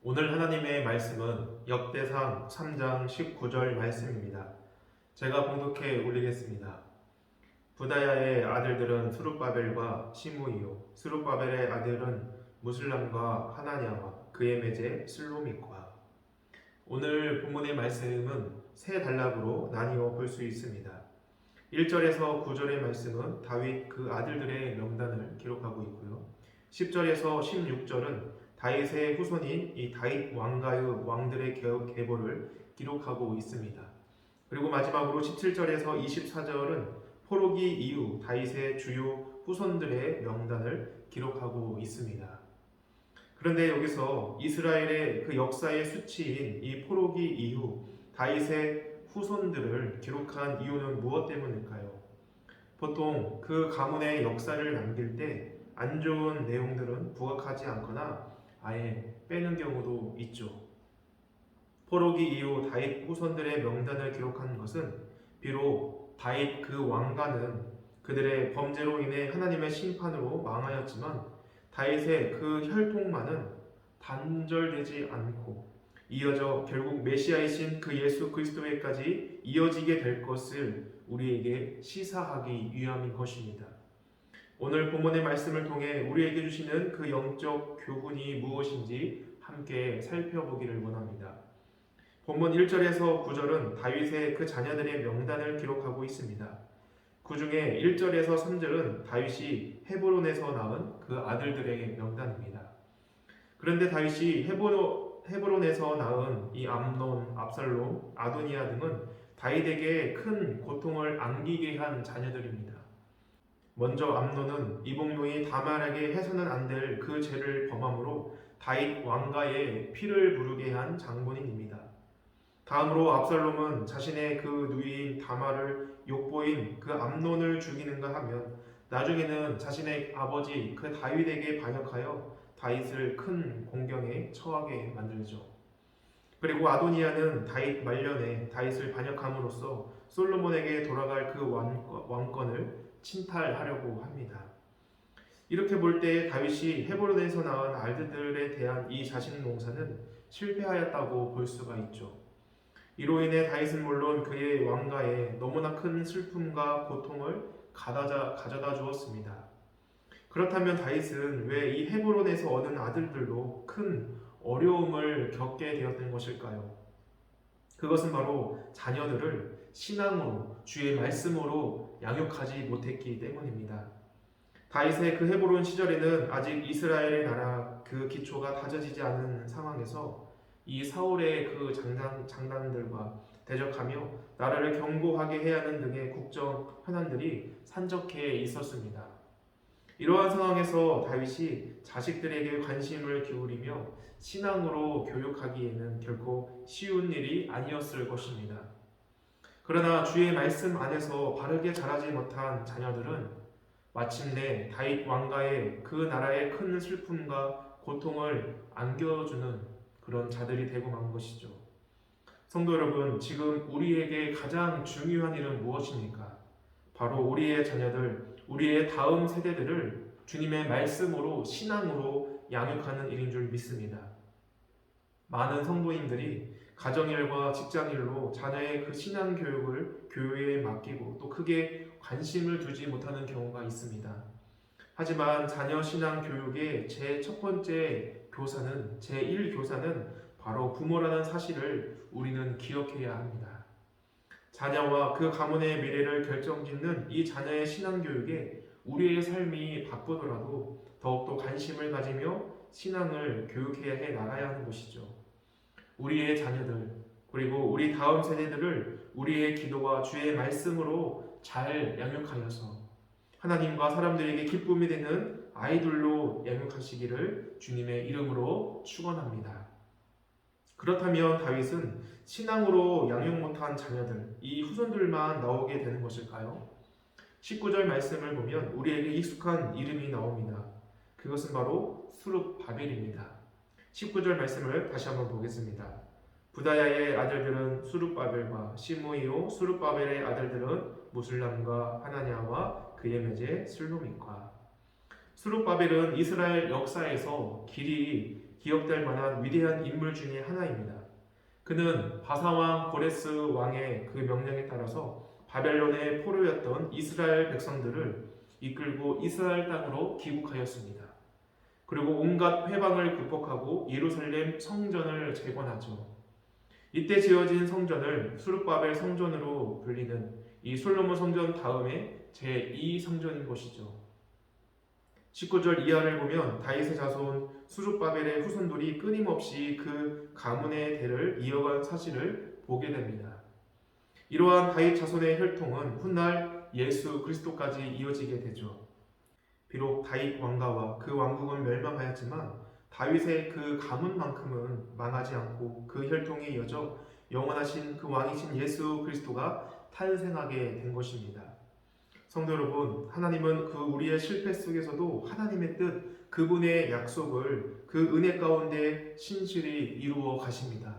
오늘 하나님의 말씀은 역대상 3장 19절 말씀입니다. 제가 봉독해 올리겠습니다. 부다야의 아들들은 스룹바벨과 시므이요, 스룹바벨의 아들은 무슬람과 하나냐와 그의 매제 슬로믹과. 오늘 본문의 말씀은 세 단락으로 나뉘어 볼 수 있습니다. 1절에서 9절의 말씀은 다윗 그 아들들의 명단을 기록하고 있고요. 10절에서 16절은 다윗의 후손인 이 다윗 왕가의 왕들의 계보를 기록하고 있습니다. 그리고 마지막으로 17절에서 24절은 포로기 이후 다윗의 주요 후손들의 명단을 기록하고 있습니다. 그런데 여기서 이스라엘의 그 역사의 수치인 이 포로기 이후 다윗의 후손들을 기록한 이유는 무엇 때문일까요? 보통 그 가문의 역사를 남길 때 안 좋은 내용들은 부각하지 않거나 아예 빼는 경우도 있죠. 포로기 이후 다윗 후손들의 명단을 기록한 것은 비록 다윗 그 왕가는 그들의 범죄로 인해 하나님의 심판으로 망하였지만 다윗의 그 혈통만은 단절되지 않고 이어져 결국 메시아이신 그 예수 그리스도에까지 이어지게 될 것을 우리에게 시사하기 위함인 것입니다. 오늘 본문의 말씀을 통해 우리에게 주시는 그 영적 교훈이 무엇인지 함께 살펴보기를 원합니다. 본문 1절에서 9절은 다윗의 그 자녀들의 명단을 기록하고 있습니다. 그 중에 1절에서 3절은 다윗이 헤브론에서 낳은 그 아들들의 명단입니다. 그런데 다윗이 헤브론에서 낳은 이 암논, 압살롬, 아도니아 등은 다윗에게 큰 고통을 안기게 한 자녀들입니다. 먼저 암논은 이복노이 다말에게 해서는 안 될 그 죄를 범함으로 다윗 왕가의 피를 부르게 한 장본인입니다. 다음으로 압살롬은 자신의 그 누이인 다말을 욕보인 그 암논을 죽이는가 하면 나중에는 자신의 아버지 그 다윗에게 반역하여 다윗을 큰 공경에 처하게 만들죠. 그리고 아도니아는 다윗 말년에 다윗을 반역함으로써 솔로몬에게 돌아갈 그 왕권을 침탈하려고 합니다. 이렇게 볼 때 다윗이 헤브론에서 낳은 아들들에 대한 이 자식 농사는 실패하였다고 볼 수가 있죠. 이로 인해 다윗은 물론 그의 왕가에 너무나 큰 슬픔과 고통을 가져다 주었습니다. 그렇다면 다윗은 왜 이 헤브론에서 얻은 아들들로 큰 어려움을 겪게 되었던 것일까요? 그것은 바로 자녀들을 신앙으로 주의 말씀으로 양육하지 못했기 때문입니다. 다윗의 그 헤브론 시절에는 아직 이스라엘의 나라 그 기초가 다져지지 않은 상황에서 이 사울의 그 장단들과 대적하며 나라를 견고하게 해야 하는 등의 국정 현안들이 산적해 있었습니다. 이러한 상황에서 다윗이 자식들에게 관심을 기울이며 신앙으로 교육하기에는 결코 쉬운 일이 아니었을 것입니다. 그러나 주의 말씀 안에서 바르게 자라지 못한 자녀들은 마침내 다윗 왕가의 그 나라의 큰 슬픔과 고통을 안겨주는 그런 자들이 되고 만 것이죠. 성도 여러분, 지금 우리에게 가장 중요한 일은 무엇입니까? 바로 우리의 자녀들, 우리의 다음 세대들을 주님의 말씀으로 신앙으로 양육하는 일인 줄 믿습니다. 많은 성도인들이 가정일과 직장일로 자녀의 그 신앙 교육을 교회에 맡기고 또 크게 관심을 두지 못하는 경우가 있습니다. 하지만 자녀 신앙 교육의 제 첫 번째 교사는, 제1교사는 바로 부모라는 사실을 우리는 기억해야 합니다. 자녀와 그 가문의 미래를 결정짓는 이 자녀의 신앙 교육에 우리의 삶이 바쁘더라도 더욱더 관심을 가지며 신앙을 교육해야 해 나가야 하는 것이죠. 우리의 자녀들 그리고 우리 다음 세대들을 우리의 기도와 주의 말씀으로 잘 양육하여서 하나님과 사람들에게 기쁨이 되는 아이들로 양육하시기를 주님의 이름으로 축원합니다. 그렇다면 다윗은 신앙으로 양육 못한 자녀들, 이 후손들만 나오게 되는 것일까요? 19절 말씀을 보면 우리에게 익숙한 이름이 나옵니다. 그것은 바로 수룹바벨입니다. 19절 말씀을 다시 한번 보겠습니다. 부다야의 아들들은 수룹바벨과 시므이요, 수룹바벨의 아들들은 무슬람과 하나냐와 그의 매제 슬로믹과. 수룹바벨은 이스라엘 역사에서 길이 기억될 만한 위대한 인물 중에 하나입니다. 그는 바사왕 고레스 왕의 그 명령에 따라서 바벨론의 포로였던 이스라엘 백성들을 이끌고 이스라엘 땅으로 귀국하였습니다. 그리고 온갖 회방을 극복하고 예루살렘 성전을 재건하죠. 이때 지어진 성전을 수룹바벨 성전으로 불리는 이 솔로몬 성전 다음에 제2성전인 것이죠. 19절 이하를 보면 다윗의 자손 수룹바벨의 후손들이 끊임없이 그 가문의 대를 이어간 사실을 보게 됩니다. 이러한 다윗 자손의 혈통은 훗날 예수 그리스도까지 이어지게 되죠. 비록 다윗 왕가와 그 왕국은 멸망하였지만 다윗의 그 가문만큼은 망하지 않고 그 혈통이 이어져 영원하신 그 왕이신 예수 그리스도가 탄생하게 된 것입니다. 성도 여러분, 하나님은 그 우리의 실패 속에서도 하나님의 뜻, 그분의 약속을 그 은혜 가운데 신실히 이루어 가십니다.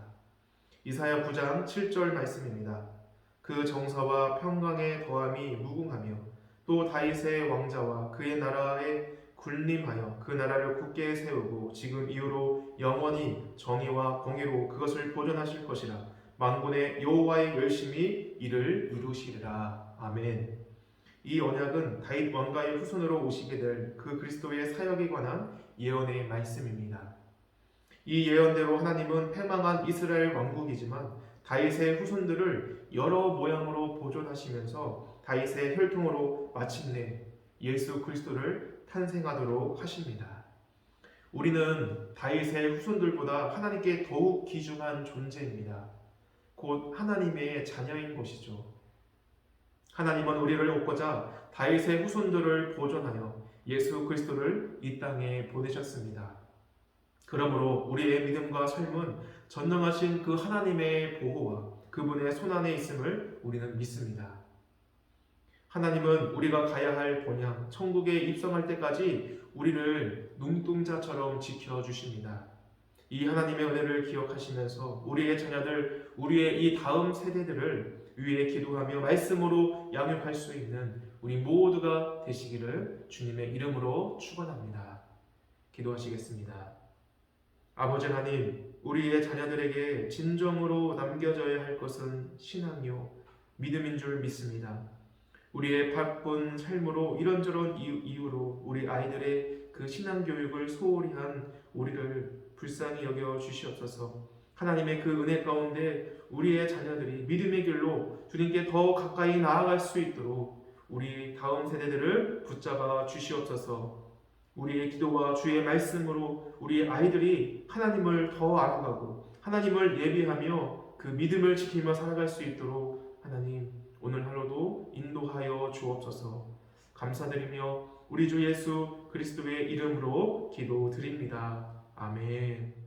이사야 9장 7절 말씀입니다. 그 정사와 평강의 더함이 무궁하며 또 다윗의 왕자와 그의 나라에 군림하여 그 나라를 굳게 세우고 지금 이후로 영원히 정의와 공의로 그것을 보존하실 것이라. 만군의 여호와의 열심히 이를 이루시리라. 아멘. 이 언약은 다윗 왕가의 후손으로 오시게 될 그 그리스도의 사역에 관한 예언의 말씀입니다. 이 예언대로 하나님은 패망한 이스라엘 왕국이지만 다윗의 후손들을 여러 모양으로 보존하시면서 다윗의 혈통으로 마침내 예수 그리스도를 탄생하도록 하십니다. 우리는 다윗의 후손들보다 하나님께 더욱 귀중한 존재입니다. 곧 하나님의 자녀인 것이죠. 하나님은 우리를 얻고자 다윗의 후손들을 보존하여 예수 그리스도를 이 땅에 보내셨습니다. 그러므로 우리의 믿음과 삶은 전능하신 그 하나님의 보호와 그분의 손안에 있음을 우리는 믿습니다. 하나님은 우리가 가야 할 본향, 천국에 입성할 때까지 우리를 눈동자처럼 지켜주십니다. 이 하나님의 은혜를 기억하시면서 우리의 자녀들, 우리의 이 다음 세대들을 위해 기도하며 말씀으로 양육할 수 있는 우리 모두가 되시기를 주님의 이름으로 축원합니다. 기도하시겠습니다. 아버지 하나님, 우리의 자녀들에게 진정으로 남겨져야 할 것은 신앙이요 믿음인 줄 믿습니다. 우리의 바쁜 삶으로 이런저런 이유로 우리 아이들의 그 신앙 교육을 소홀히 한 우리를 불쌍히 여겨 주시옵소서. 하나님의 그 은혜 가운데 우리의 자녀들이 믿음의 길로 주님께 더 가까이 나아갈 수 있도록 우리 다음 세대들을 붙잡아 주시옵소서. 우리의 기도와 주의 말씀으로 우리 아이들이 하나님을 더 알아가고 하나님을 예비하며 그 믿음을 지키며 살아갈 수 있도록 하나님 오늘 하루도 인도하여 주옵소서. 감사드리며 우리 주 예수 그리스도의 이름으로 기도드립니다. 아멘.